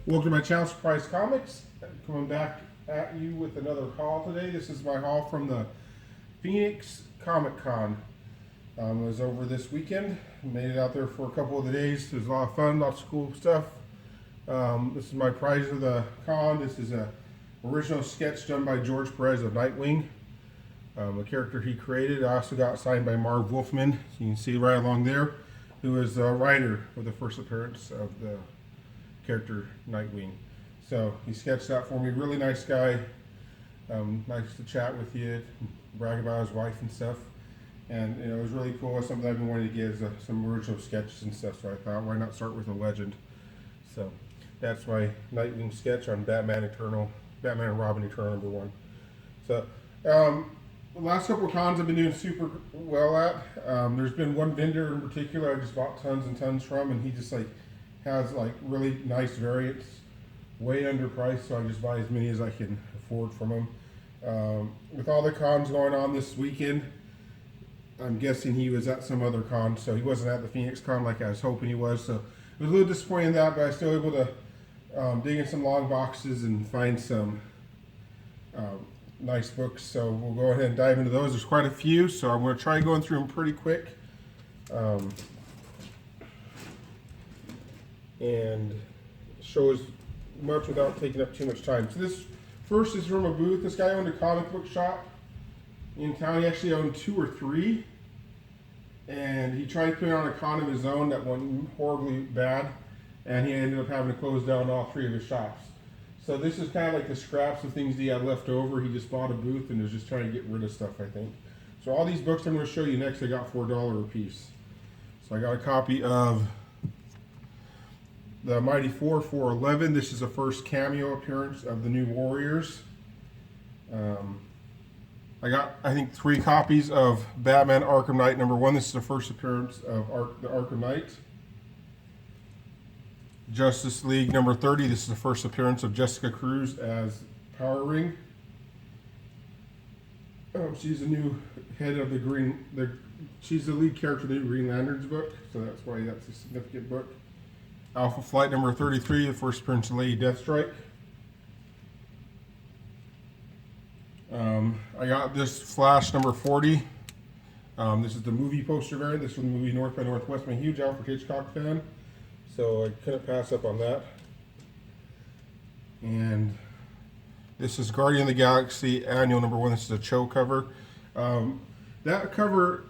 Welcome to my channel, Surprise Comics. Coming back at you with another haul today. This is my haul from the Phoenix Comicon. I was over this weekend. Made it out there for a couple of the days. It was a lot of fun, lots of cool stuff. This is my prize of the con. This is a original sketch done by George Perez of Nightwing, a character he created. I also got signed by Marv Wolfman, so you can see right along there, who is the writer of the first appearance of the character Nightwing. So he sketched that for me. Really nice guy. Nice to chat with you, brag about his wife and stuff. And it was really cool. It's something I've been wanting to get is some original sketches and stuff. So I thought, why not start with a legend? So that's my Nightwing sketch on Batman and Robin Eternal #1. So the last couple of cons I've been doing super well at. There's been one vendor in particular I just bought tons and tons from, and he just has really nice variants, way underpriced, so I just buy as many as I can afford from him. With all the cons going on this weekend, I'm guessing he was at some other con, so he wasn't at the Phoenix Con like I was hoping he was. So it was a little disappointing in that, but I was still able to dig in some long boxes and find some nice books. So we'll go ahead and dive into those. There's quite a few, so I'm going to try going through them pretty quick. And show as much without taking up too much time. So this first is from a booth. This guy owned a comic book shop in town. He actually owned 2 or 3, and he tried to put on a con of his own that went horribly bad, and he ended up having to close down all 3 of his shops. So this is kind of like the scraps of things he had left over. He just bought a booth and was just trying to get rid of stuff, I think. So all these books I'm going to show you next, I got $4 a piece. So I got a copy of the Mighty Thor 411. This is the first cameo appearance of the New Warriors. I got, I think, 3 copies of Batman Arkham Knight #1. This is the first appearance of the Arkham Knight. Justice League #30. This is the first appearance of Jessica Cruz as Power Ring. She's the new head of she's the lead character of the Green Lanterns book, so that's why that's a significant book. Alpha Flight #33, the first appearance of Lady Deathstrike. I got this Flash #40. This is the movie poster variant. This was the movie North by Northwest. I'm a huge Alfred Hitchcock fan, so I couldn't pass up on that. And this is Guardian of the Galaxy Annual #1. This is a Cho cover. That cover,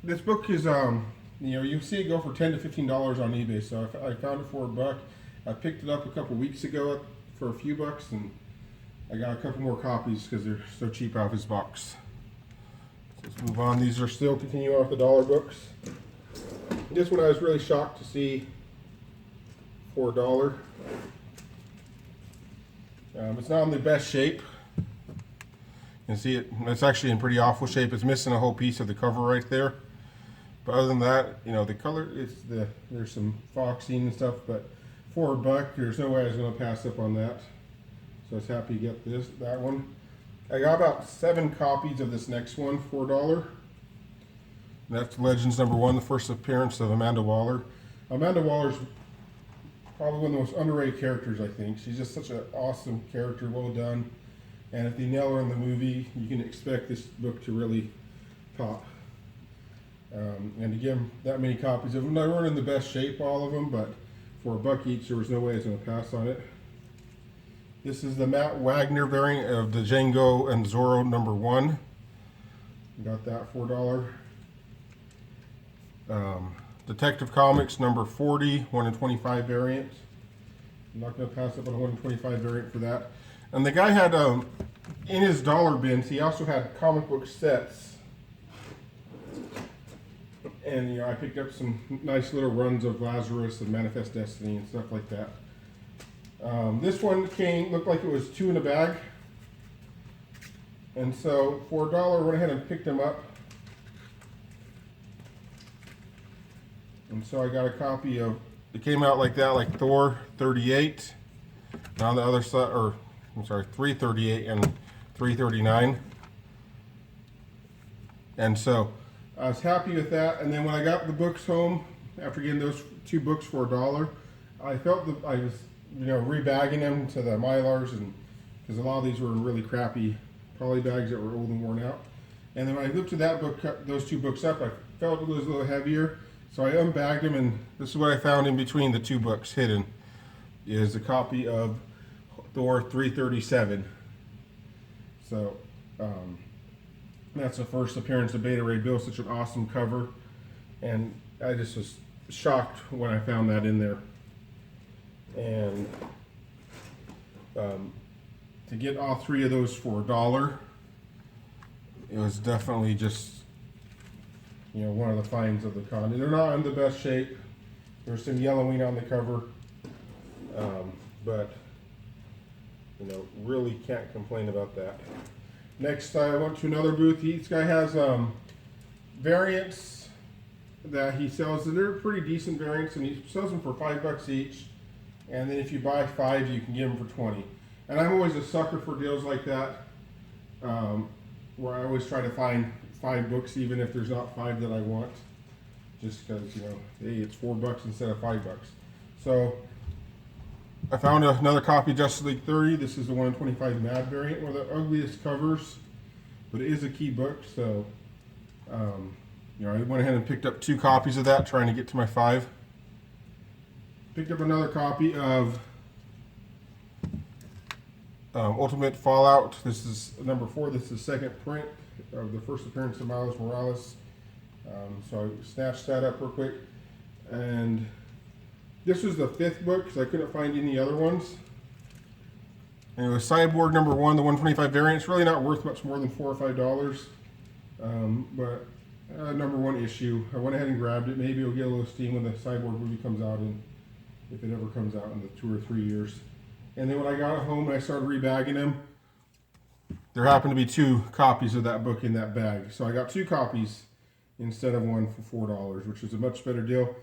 this book is, you see it go for $10 to $15 on eBay, so I found it for $1. I picked it up a couple weeks ago for a few bucks, and I got a couple more copies because they're so cheap out of his box. So let's move on. These are still continuing off the dollar books. This one I was really shocked to see for $1. It's not in the best shape. You can see it's actually in pretty awful shape. It's missing a whole piece of the cover right there. But other than that, the color, there's some foxing and stuff, but for $1, there's no way I was going to pass up on that. So I was happy to get that one. I got about 7 copies of this next one for $1. That's Legends #1, the first appearance of Amanda Waller. Amanda Waller's probably one of the most underrated characters, I think. She's just such an awesome character, well done. And if they nail her in the movie, you can expect this book to really pop. And to give them that many copies of them, they weren't in the best shape, all of them, but for $1 each, there was no way I was going to pass on it. This is the Matt Wagner variant of the Django and Zorro #1. Got that for $1. Detective Comics #40, 1 in 25 variant. I'm not going to pass up on a 1 in 25 variant for that. And the guy had, in his dollar bins, he also had comic book sets. And I picked up some nice little runs of Lazarus and Manifest Destiny and stuff like that. This one looked like it was 2 in a bag. And so for $1, I went ahead and picked them up. And so I got a copy of, it came out like that, like Thor 38. And on the other side, 338 and 339. And so I was happy with that. And then when I got the books home, after getting those 2 books for $1, I felt that I was rebagging them to the Mylars, and because a lot of these were really crappy poly bags that were old and worn out. And then when I lifted that book, those two books up, I felt it was a little heavier, so I unbagged them, and this is what I found in between the two books hidden, is a copy of Thor 337. So that's the first appearance of Beta Ray Bill, such an awesome cover, and I just was shocked when I found that in there. And to get all three of those for $1, it was definitely just one of the finds of the con. They're not in the best shape. There's some yellowing on the cover, but really can't complain about that. Next, I went to another booth. This guy has variants that he sells, and they're pretty decent variants, and he sells them for $5 each. And then if you buy 5, you can get them for 20. And I'm always a sucker for deals like that, where I always try to find 5 books, even if there's not 5 that I want, just because hey, it's $4 instead of $5. So I found another copy of Justice League 30. This is the 125 Mad variant, one of the ugliest covers, but it is a key book. So I went ahead and picked up 2 copies of that, trying to get to my 5. Picked up another copy of Ultimate Fallout. This is number 4. This is the second print of the first appearance of Miles Morales. So I snatched that up real quick. And this was the 5th book because I couldn't find any other ones. And it was Cyborg number 1, the 125 variant. It's really not worth much more than $4 or $5. But number 1 issue. I went ahead and grabbed it. Maybe it'll get a little steam when the Cyborg movie comes out, and if it ever comes out in the 2 or 3 years. And then when I got it home and I started rebagging them, there happened to be 2 copies of that book in that bag. So I got 2 copies instead of 1 for $4, which is a much better deal.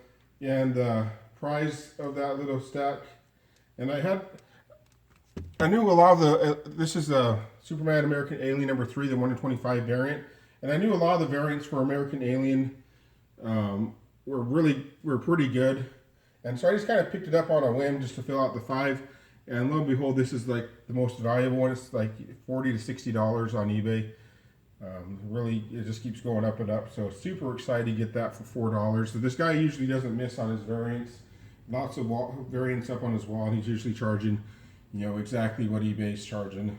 And the price of that little stack, and I knew a lot of the, this is a Superman American Alien number 3, the 125 variant. And I knew a lot of the variants for American Alien were pretty good. And so I just kind of picked it up on a whim just to fill out the 5. And lo and behold, this is like the most valuable one. It's like $40 to $60 on eBay. Really, it just keeps going up and up. So super excited to get that for $4. So this guy usually doesn't miss on his variants. Lots of variants up on his wall, and he's usually charging, exactly what eBay's charging.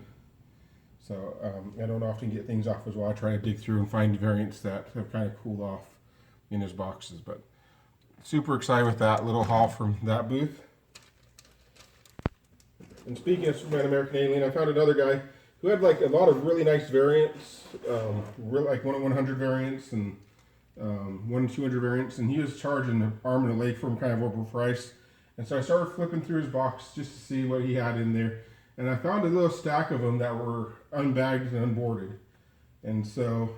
So I don't often get things off his wall. I try to dig through and find variants that have kind of cooled off in his boxes. But super excited with that little haul from that booth. And speaking of Superman American Alien, I found another guy who had like a lot of really nice variants, like 1 in 100 variants and 1 in 200 variants, and he was charging an arm and a leg for him kind of overpriced. And so I started flipping through his box just to see what he had in there, and I found a little stack of them that were unbagged and unboarded. And so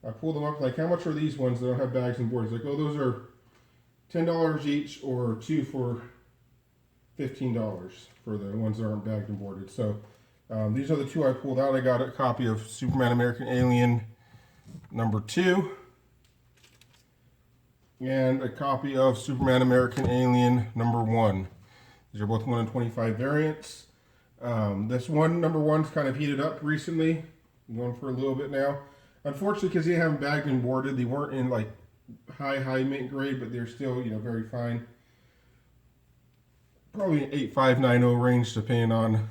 I pulled them up, like, how much are these ones that don't have bags and boards? Like, oh, those are $10 each, or 2 for $15 for the ones that aren't bagged and boarded. So these are the 2 I pulled out. I got a copy of Superman American Alien number 2 and a copy of Superman American Alien number 1. These are both 1 in 25 variants. This one, number 1's kind of heated up recently. I'm going for a little bit now. Unfortunately, because they haven't bagged and boarded, they weren't in like high mint grade, but they're still, very fine. Probably an 8590 range, depending on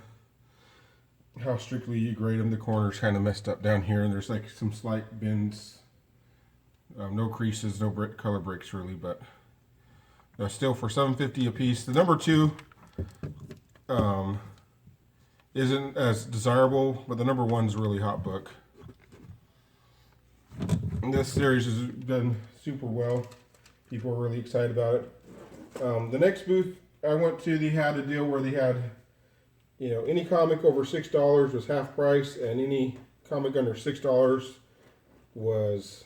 how strictly you grade them. The corner's kind of messed up down here, and there's like some slight bends. No creases, no color breaks really, but still for $7.50 a piece. The number 2 isn't as desirable, but the number 1's a really hot book. And this series has done super well. People are really excited about it. The next booth I went to, they had a deal where they had, any comic over $6 was half price, and any comic under $6 was,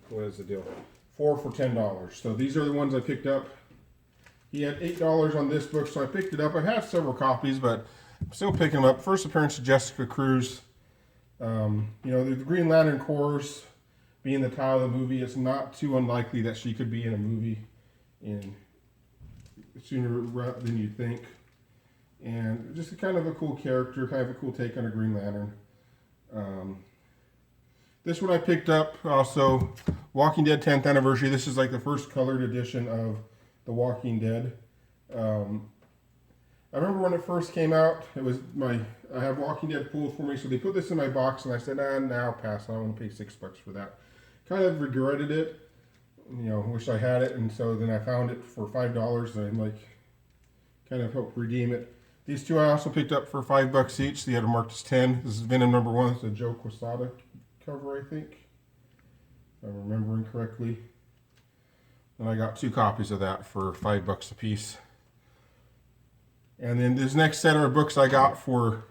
what is the deal? 4 for $10. So these are the ones I picked up. He had $8 on this book, so I picked it up. I have several copies, but I'm still picking them up. First appearance of Jessica Cruz. The Green Lantern Corps being the title of the movie, it's not too unlikely that she could be in a movie in sooner than you think. And just kind of a cool character, kind of a cool take on a Green Lantern. This one I picked up also, Walking Dead 10th Anniversary. This is like the first colored edition of The Walking Dead. I remember when it first came out, I have Walking Dead pulled for me, so they put this in my box, and I said, nah, I'll pass. I don't want to pay $6 for that. Kind of regretted it. Wish I had it, and so then I found it for $5, and I'm like, kind of helped redeem it. These two I also picked up for $5 each. They had them marked as 10. This is Venom #1. It's a Joe Quesada cover, I think, if I'm remembering correctly. And I got 2 copies of that for $5 a piece. And then this next set of books I got for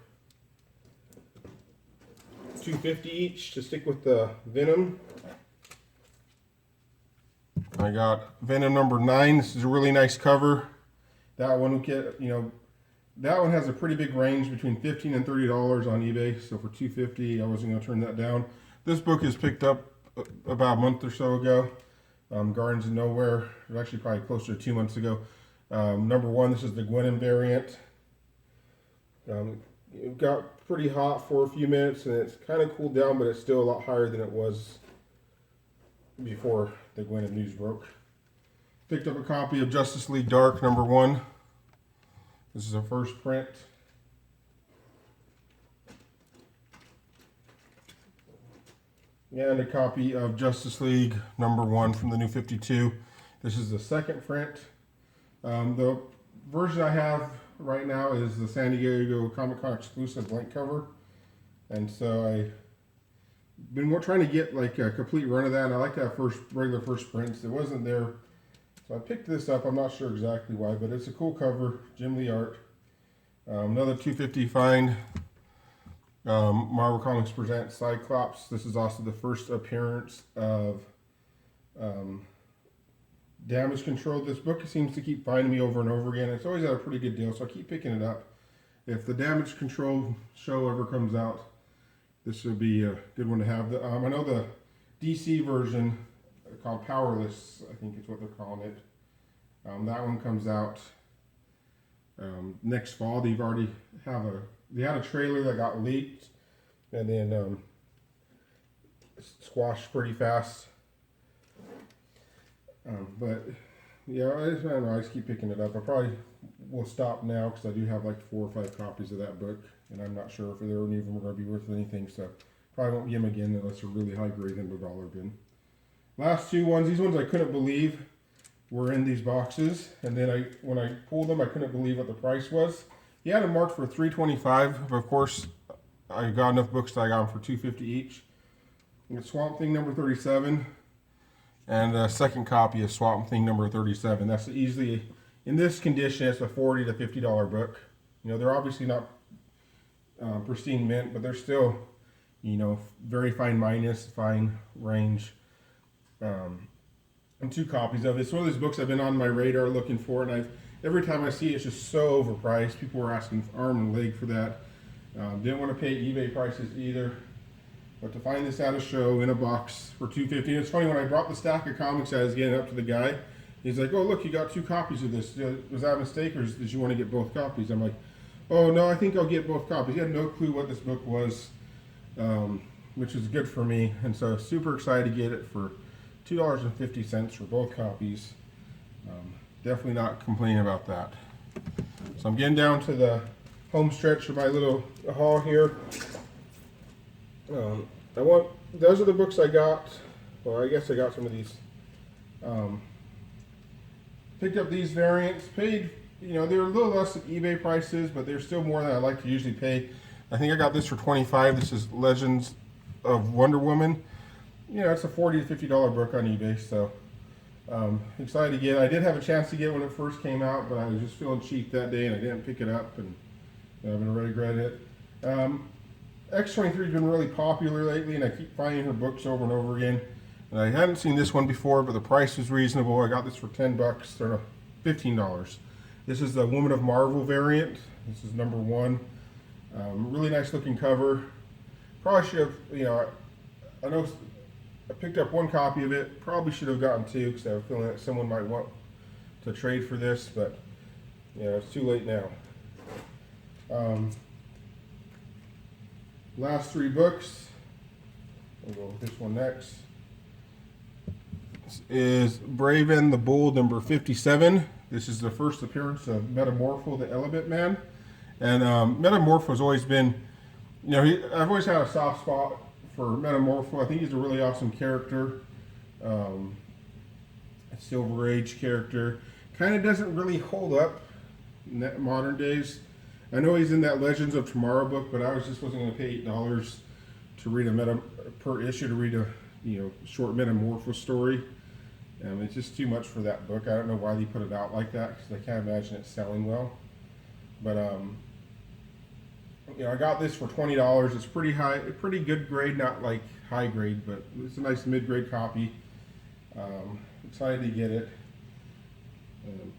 $2.50 each to stick with the Venom. I got Venom #9. This is a really nice cover. That one will get, that one has a pretty big range between $15 and $30 on eBay. So for $2.50, I wasn't going to turn that down. This book is picked up about a month or so ago. Gardens of Nowhere. It was actually probably closer to 2 months ago. #1, this is the Gwenin variant. It got pretty hot for a few minutes, and it's kind of cooled down, but it's still a lot higher than it was before the Gwenin news broke. Picked up a copy of Justice League Dark #1. This is a first print. And a copy of Justice League #1 from the New 52. This is the second print. The version I have right now is the San Diego Comicon exclusive blank cover. And so I've been trying to get like a complete run of that. And I like that regular first prints. It wasn't there. So I picked this up. I'm not sure exactly why, but it's a cool cover. Jim Lee art. Another $2.50 find. Marvel Comics presents Cyclops. This is also the first appearance of Damage Control. This book seems to keep finding me over and over again. It's always at a pretty good deal, so I keep picking it up. If the Damage Control show ever comes out, this would be a good one to have. I know the DC version called Powerless, I think is what they're calling it. That one comes out next fall. They had a trailer that got leaked and then squashed pretty fast. But yeah, I don't know. I just keep picking it up. I probably will stop now because I do have like 4 or 5 copies of that book, and I'm not sure if any of them are going to be worth anything. So probably won't get them again unless they're really high grade in the dollar bin. Last 2 ones. These ones I couldn't believe were in these boxes, and then when I pulled them, I couldn't believe what the price was. He had them marked for $3.25, but of course I got enough books that I got them for $2.50 each. And Swamp Thing #37. And a second copy of Swamp Thing #37. That's easily, in this condition, it's a $40 to $50 book. They're obviously not pristine mint, but they're still, very fine range. And 2 copies of it. It's one of those books I've been on my radar looking for, and every time I see it, it's just so overpriced. People were asking arm and leg for that. Didn't want to pay eBay prices either. But to find this at a show in a box for $2.50, it's funny, when I brought the stack of comics I was getting up to the guy, he's like, "Oh, look, you got 2 copies of this. Was that a mistake, or did you want to get both copies?" I'm like, "Oh, no, I think I'll get both copies." He had no clue what this book was, which is good for me. And so super excited to get it for $2.50 for both copies. Definitely not complaining about that. So I'm getting down to the home stretch of my little haul here. Those are the books I got. Well, I guess I got some of these. Picked up these variants. Paid, they're a little less than eBay prices, but they're still more than I like to usually pay. I think I got this for $25. This is Legends of Wonder Woman. It's a $40 to $50 book on eBay, so excited to get. I did have a chance to get it when it first came out, but I was just feeling cheap that day and I didn't pick it up, and I've been regretting it. X23 has been really popular lately, and I keep finding her books over and over again. And I hadn't seen this one before, but the price was reasonable. I got this for $10, or $15. This is the Woman of Marvel variant. This is #1. Really nice looking cover. Probably should have, I know I picked up 1 copy of it. Probably should have gotten 2 because I have a feeling that someone might want to trade for this. But Yeah, it's too late now. Last three books. We'll go with this one next. This is Braven the Bold, number 57. This is the first appearance of Metamorpho, the Element Man. And Metamorpho has always been, I've always had a soft spot for Metamorpho. I think he's a really awesome character. A Silver Age character. Kind of doesn't really hold up in modern days. I know he's in that Legends of Tomorrow book, but I wasn't going to pay $8 to read per issue to read a short Metamorpho story. It's just too much for that book. I don't know why they put it out like that, because I can't imagine it selling well. But I got this for $20. It's pretty good grade, not like high grade, but it's a nice mid-grade copy. Excited to get it.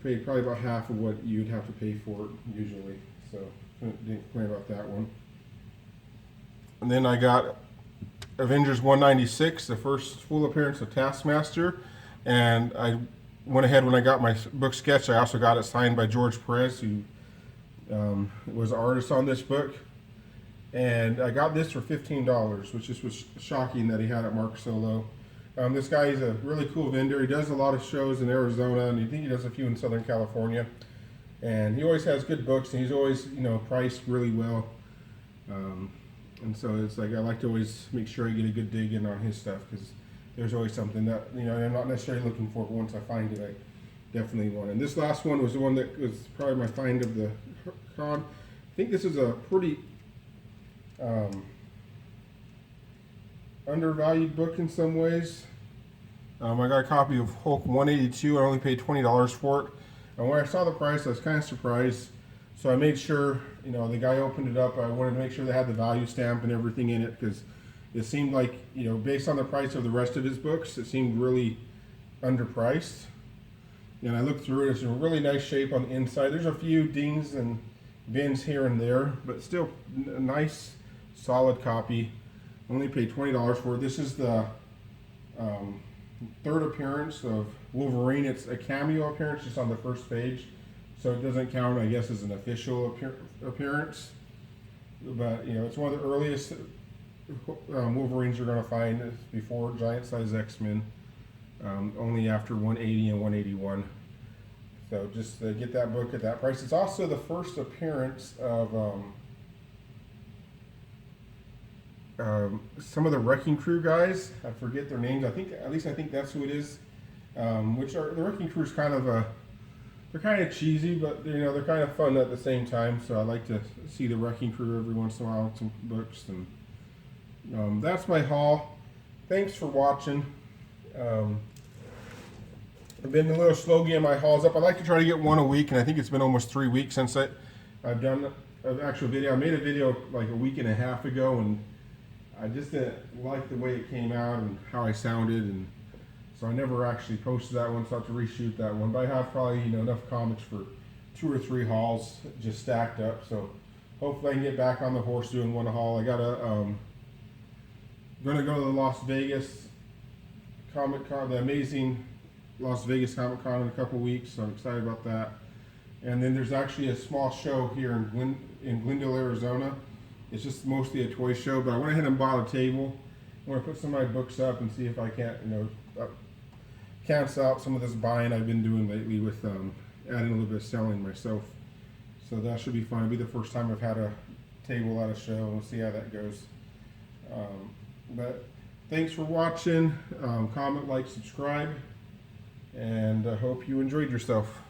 Paid probably about half of what you'd have to pay for it usually, so didn't complain about that one. And then I got Avengers 196, the first full appearance of Taskmaster, and I went ahead when I got my book sketch. I also got it signed by George Perez, who was an artist on this book, and I got this for $15, which just was shocking that he had it marked so low. This guy is a really cool vendor. He does a lot of shows in Arizona, and I think he does a few in Southern California. And he always has good books, and he's always, priced really well. And so it's like I like to always make sure I get a good dig in on his stuff, because there's always something that I'm not necessarily looking for, but once I find it, I definitely want it. And this last one was the one that was probably my find of the con. I think this is a pretty undervalued book in some ways. I got a copy of Hulk 182. I only paid $20 for it. And when I saw the price, I was kind of surprised. So I made sure, the guy opened it up. I wanted to make sure they had the value stamp and everything in it, because it seemed like, based on the price of the rest of his books, it seemed really underpriced. And I looked through it. It's in really nice shape on the inside. There's a few dings and bends here and there, but still a nice, solid copy. Only paid $20 for it. This is the third appearance of Wolverine. It's a cameo appearance just on the first page, so it doesn't count, I guess, as an official appearance. But it's one of the earliest Wolverines you're going to find before giant size X-Men, only after 180 and 181. So just get that book at that price. It's also the first appearance of some of the Wrecking Crew guys. I forget their names. I think that's who it is. Which are the Wrecking Crew's kind of they're kind of cheesy, but they're kind of fun at the same time. So I like to see the Wrecking Crew every once in a while with some books. And that's my haul. Thanks for watching. I've been a little slow getting my hauls up. I like to try to get one a week, and I think it's been almost 3 weeks since I've done an actual video. I made a video like a week and a half ago, and I just didn't like the way it came out and how I sounded, and so I never actually posted that one, so I have to reshoot that one. But I have probably enough comics for 2 or 3 hauls just stacked up, so hopefully I can get back on the horse doing one haul. I gotta gonna go to the Las Vegas Comicon, the amazing Las Vegas Comicon in a couple weeks, so I'm excited about that. And then there's actually a small show here in Glendale, Arizona. It's just mostly a toy show, but I went ahead and bought a table. I want to put some of my books up and see if I can't, cancel out some of this buying I've been doing lately with adding a little bit of selling myself. So that should be fun. It'll be the first time I've had a table at a show. We'll see how that goes. But thanks for watching. Comment, like, subscribe, and I hope you enjoyed yourself.